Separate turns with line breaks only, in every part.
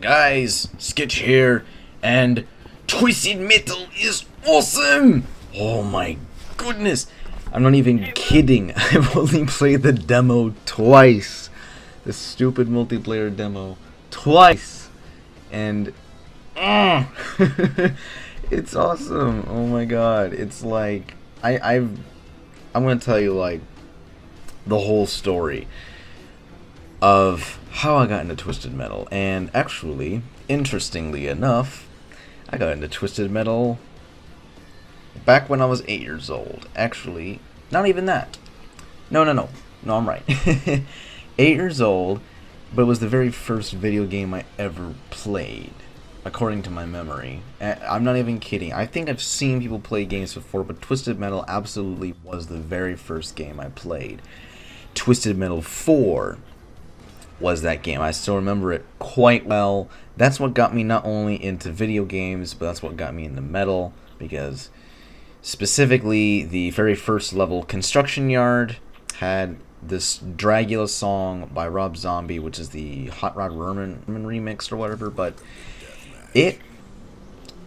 guys, Sketch here, and Twisted Metal is awesome! Oh my goodness, I'm not even kidding. I've only played the demo twice. The stupid multiplayer demo twice, and it's awesome. Oh my god, it's like I'm gonna tell you like the whole story of how I got into Twisted Metal. And actually, interestingly enough, I got into Twisted Metal back when I was 8 years old. Actually, not even that. No, I'm right. 8 years old, but it was the very first video game I ever played, according to my memory. I'm not even kidding. I think I've seen people play games before, but Twisted Metal absolutely was the very first game I played. Twisted Metal 4 was that game. I still remember it quite well. That's what got me not only into video games, but that's what got me into metal, because specifically the very first level, Construction Yard, had this Dragula song by Rob Zombie, which is the Hot Rod Herman remix or whatever, but it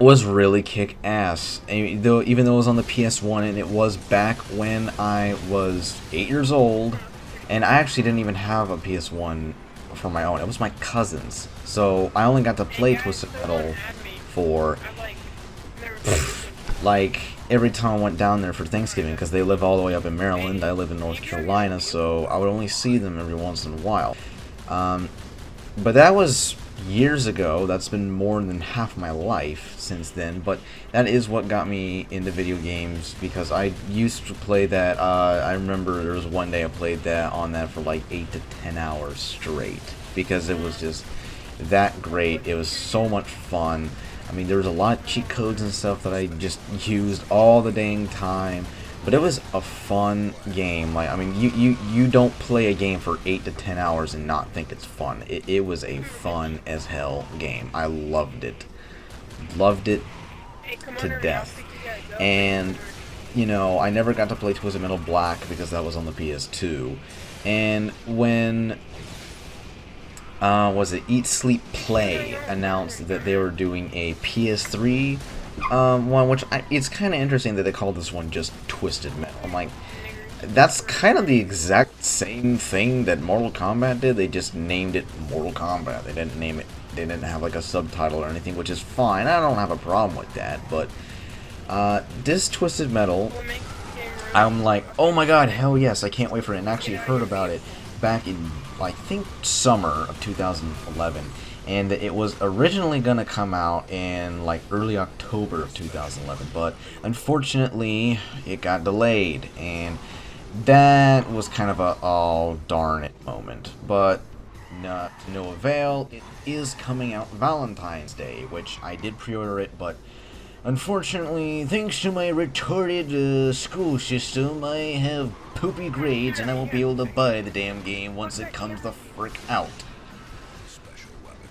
was really kick-ass. Even though it was on the PS1, and it was back when I was 8 years old, and I actually didn't even have a PS1 for my own. It was my cousin's. So I only got to play Twisted Metal for like every time I went down there for Thanksgiving, because they live all the way up in Maryland. I live in North Carolina, so I would only see them every once in a while. But that was years ago. That's been more than half my life since then, but that is what got me into video games, because I used to play that. I remember there was one day I played that on that for like 8 to 10 hours straight, because it was just that great. It was so much fun. I mean, there was a lot of cheat codes and stuff that I just used all the dang time, but it was a fun game. Like, I mean, you don't play a game for 8 to 10 hours and not think it's fun. It was a fun as hell game. I loved it to death. And you know, I never got to play Twisted Metal Black because that was on the PS2. And when was it Eat Sleep Play announced that they were doing a PS3 one, which it's kind of interesting that they called this one just Twisted Metal. I'm like, that's kind of the exact same thing that Mortal Kombat did. They just named it Mortal Kombat. They didn't name it. They didn't have like a subtitle or anything, which is fine. I don't have a problem with that. But this Twisted Metal, I'm like, oh my god, hell yes, I can't wait for it. And I actually heard about it back in, I think, summer of 2011. And it was originally going to come out in like early October of 2011, but unfortunately it got delayed, and that was kind of a oh darn it moment. But not to no avail. It is coming out Valentine's Day, which I did pre-order it, but unfortunately, thanks to my retarded school system, I have poopy grades, and I won't be able to buy the damn game once it comes the frick out.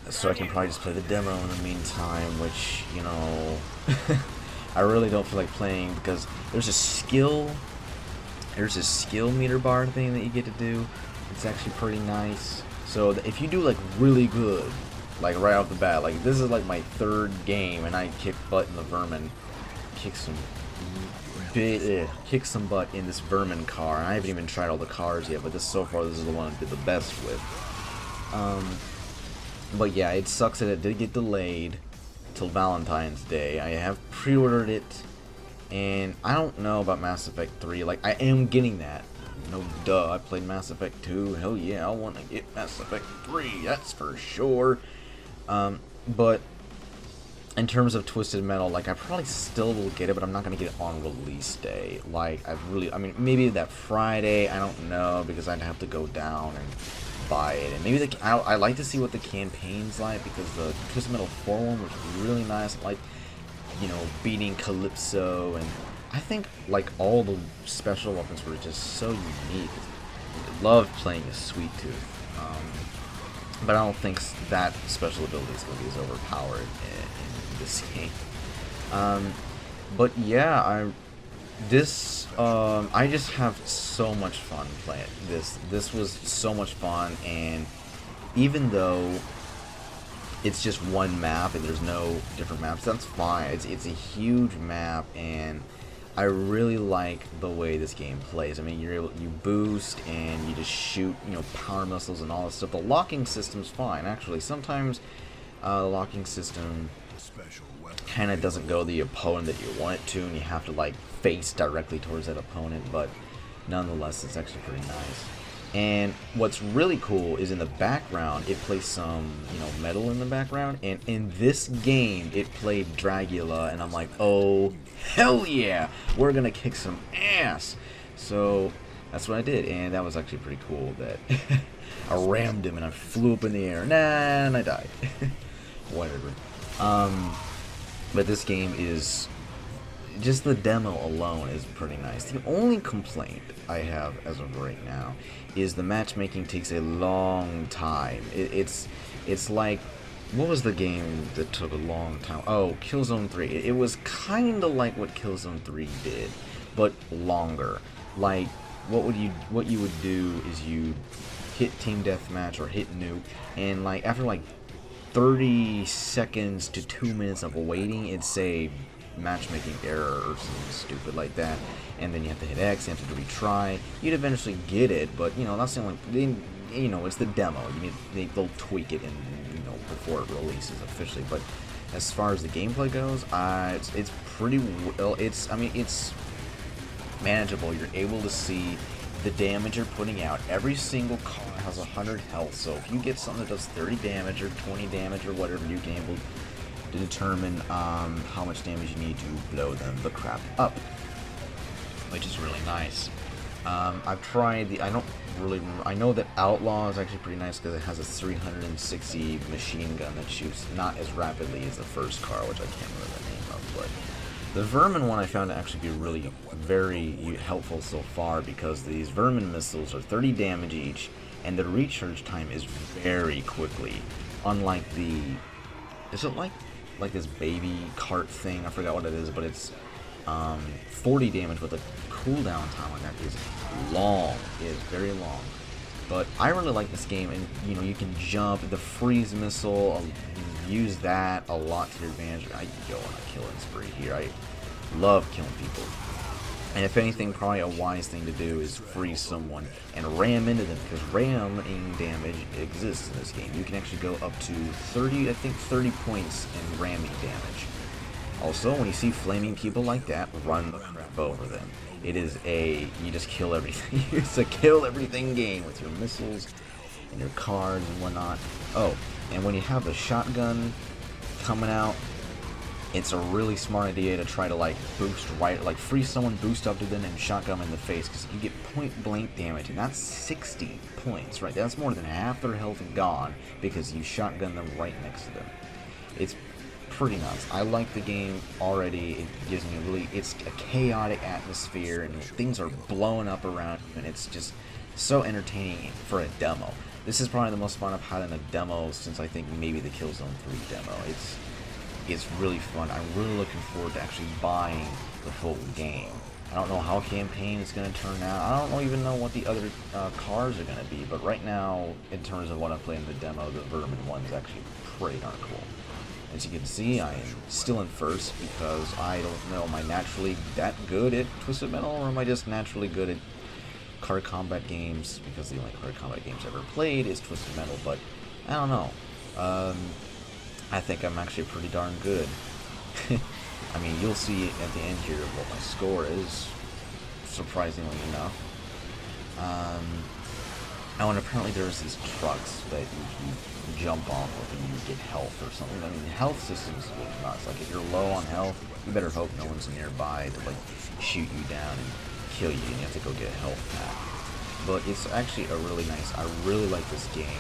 So I can probably just play the demo in the meantime, which, you know, I really don't feel like playing, because there's a skill meter bar thing that you get to do. It's actually pretty nice. So if you do like really good, like right off the bat, like this is like my third game, and I kick butt in the Vermin, kick some butt in this Vermin car. And I haven't even tried all the cars yet, but so far this is the one I did the best with. But yeah, it sucks that it did get delayed till Valentine's Day. I have pre-ordered it, and I don't know about Mass Effect 3. Like, I am getting that. No duh, I played Mass Effect 2. Hell yeah, I want to get Mass Effect 3, that's for sure. But in terms of Twisted Metal, like, I probably still will get it, but I'm not going to get it on release day. Like, I mean, maybe that Friday, I don't know, because I'd have to go down and buy it. And maybe I like to see what the campaign's like, because the Twisted Metal 4 one was really nice. Like, you know, beating Calypso, and I think like all the special weapons were just so unique. I loved playing as Sweet Tooth, but I don't think that special ability is going to be as overpowered in this game. But yeah, I just have so much fun playing this. This was so much fun, and even though it's just one map and there's no different maps. That's fine. It's a huge map, and I really like the way this game plays. I mean, you boost and you just shoot, power missiles and all this stuff. The locking system's fine, actually. Sometimes the locking system kind of doesn't go the opponent that you want it to, and you have to like face directly towards that opponent. But nonetheless, it's actually pretty nice. And what's really cool is in the background, it plays some, metal in the background. And in this game, it played Dragula, and I'm like, oh, hell yeah, we're gonna kick some ass. So that's what I did, and that was actually pretty cool. That I rammed him and I flew up in the air, and I died. Whatever. But this game is, just the demo alone is pretty nice. The only complaint I have as of right now is the matchmaking takes a long time. It's like, what was the game that took a long time? Oh, Killzone 3. It was kind of like what Killzone 3 did, but longer. Like, what you would do is you hit Team Deathmatch or hit Nuke, and like after like 30 seconds to 2 minutes of waiting, it'd say matchmaking error or something stupid like that, and then you have to hit X, you have to retry. You'd eventually get it, but that's the only, it's the demo. They'll tweak it before it releases officially. But as far as the gameplay goes, it's pretty well. It's manageable. You're able to see the damage you're putting out. Every single car has 100 health, so if you get something that does 30 damage or 20 damage or whatever, you can able to determine how much damage you need to blow them the crap up, which is really nice. I've tried I don't really remember. I know that Outlaw is actually pretty nice because it has a 360 machine gun that shoots not as rapidly as the first car, which I can't remember the name of, but the Vermin one I found to actually be really very helpful so far, because these Vermin missiles are 30 damage each, and the recharge time is very quickly, unlike the, is it like this baby cart thing? I forgot what it is, but it's 40 damage with a cooldown time on that is long. It is very long. But I really like this game, and you can jump, the freeze missile, use that a lot to your advantage. I go on a killing spree here. I love killing people. And if anything, probably a wise thing to do is freeze someone and ram into them, because ramming damage exists in this game. You can actually go up to 30 points in ramming damage. Also, when you see flaming people like that, run the crap over them. It is you just kill everything. It's a kill everything game with your missiles and your cars and whatnot. Oh, and when you have the shotgun coming out, it's a really smart idea to try to freeze someone, boost up to them, and shotgun them in the face, because you get point blank damage, and that's 60 points, right? That's more than half their health gone because you shotgun them right next to them. It's pretty nuts. I like the game already. It gives me it's a chaotic atmosphere, and things are blowing up around, and it's just so entertaining for a demo. This is probably the most fun I've had in a demo since I think maybe the Killzone 3 demo. It's really fun. I'm really looking forward to actually buying the full game. I don't know how campaign is going to turn out. I don't even know what the other cars are going to be, but right now, in terms of what I'm playing in the demo, the Vermin one is actually pretty darn cool. As you can see, I am still in first, because I don't know, am I naturally that good at Twisted Metal, or am I just naturally good at card combat games, because the only card combat games I've ever played is Twisted Metal, but I don't know. I think I'm actually pretty darn good. I mean, you'll see at the end here what my score is, surprisingly enough. Oh, and apparently there's these trucks that you jump off of and you get health or something. I mean, the health system is really nuts. Like, if you're low on health, you better hope no one's nearby to, shoot you down and kill you, and you have to go get a health pack. But it's actually a really nice, I really like this game.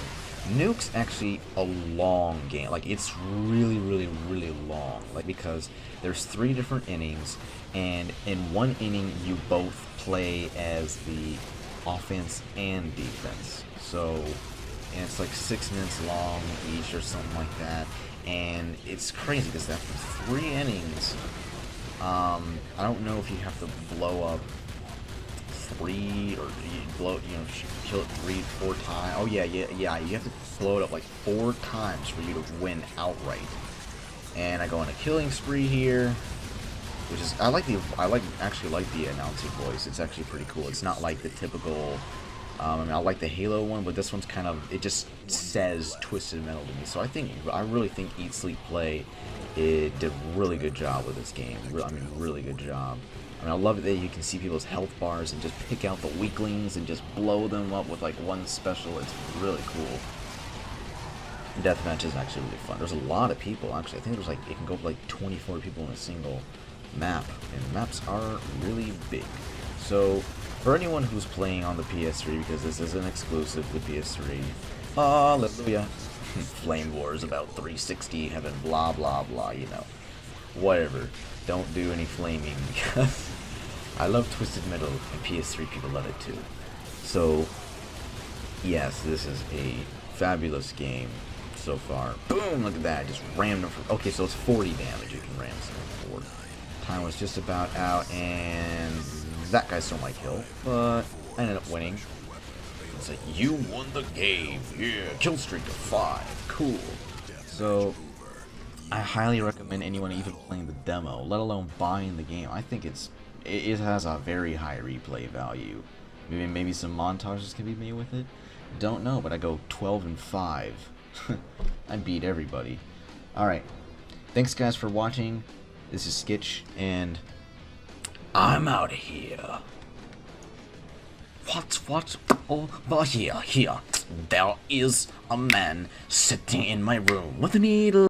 Nuke's actually a long game. It's really, really, really long. Because there's 3 different innings, and in one inning you both play as the offense and defense. So, and it's 6 minutes long each or something like that. And it's crazy because after 3 innings, I don't know if you have to blow up 3 or you blow, kill it 3, 4 times. Oh yeah, yeah. You have to blow it up like 4 times for you to win outright. And I go on a killing spree here, which is actually like the announcer voice. It's actually pretty cool. It's not like the typical. I mean, I like the Halo one, but this one's kind of, it just says Twisted Metal to me. So I really think Eat Sleep Play did a really good job with this game. I mean, really good job. I mean, I love it that you can see people's health bars and just pick out the weaklings and just blow them up with like one special. It's really cool. Deathmatch is actually really fun. There's a lot of people, actually. I think there's like, it can go up like 24 people in a single map, and maps are really big. So for anyone who's playing on the PS3, because this is an exclusive to PS3, hallelujah. Flame Wars about 360 heaven, blah blah blah, whatever. Don't do any flaming, because I love Twisted Metal and PS3 people love it too. So yes, this is a fabulous game so far. Boom, look at that, just rammed him for, okay, so it's 40 damage you can ram someone for. Time was just about out, and that guy stole my kill, but I ended up winning. It's like, you won the game, yeah, kill streak of 5, cool. So I highly recommend anyone even playing the demo, let alone buying the game. I think it has a very high replay value. Maybe some montages can be made with it. Don't know, but I go 12-5. I beat everybody. Alright, thanks guys for watching. This is Skitch, and I'm out of here. What over here? There is a man sitting in my room with a needle.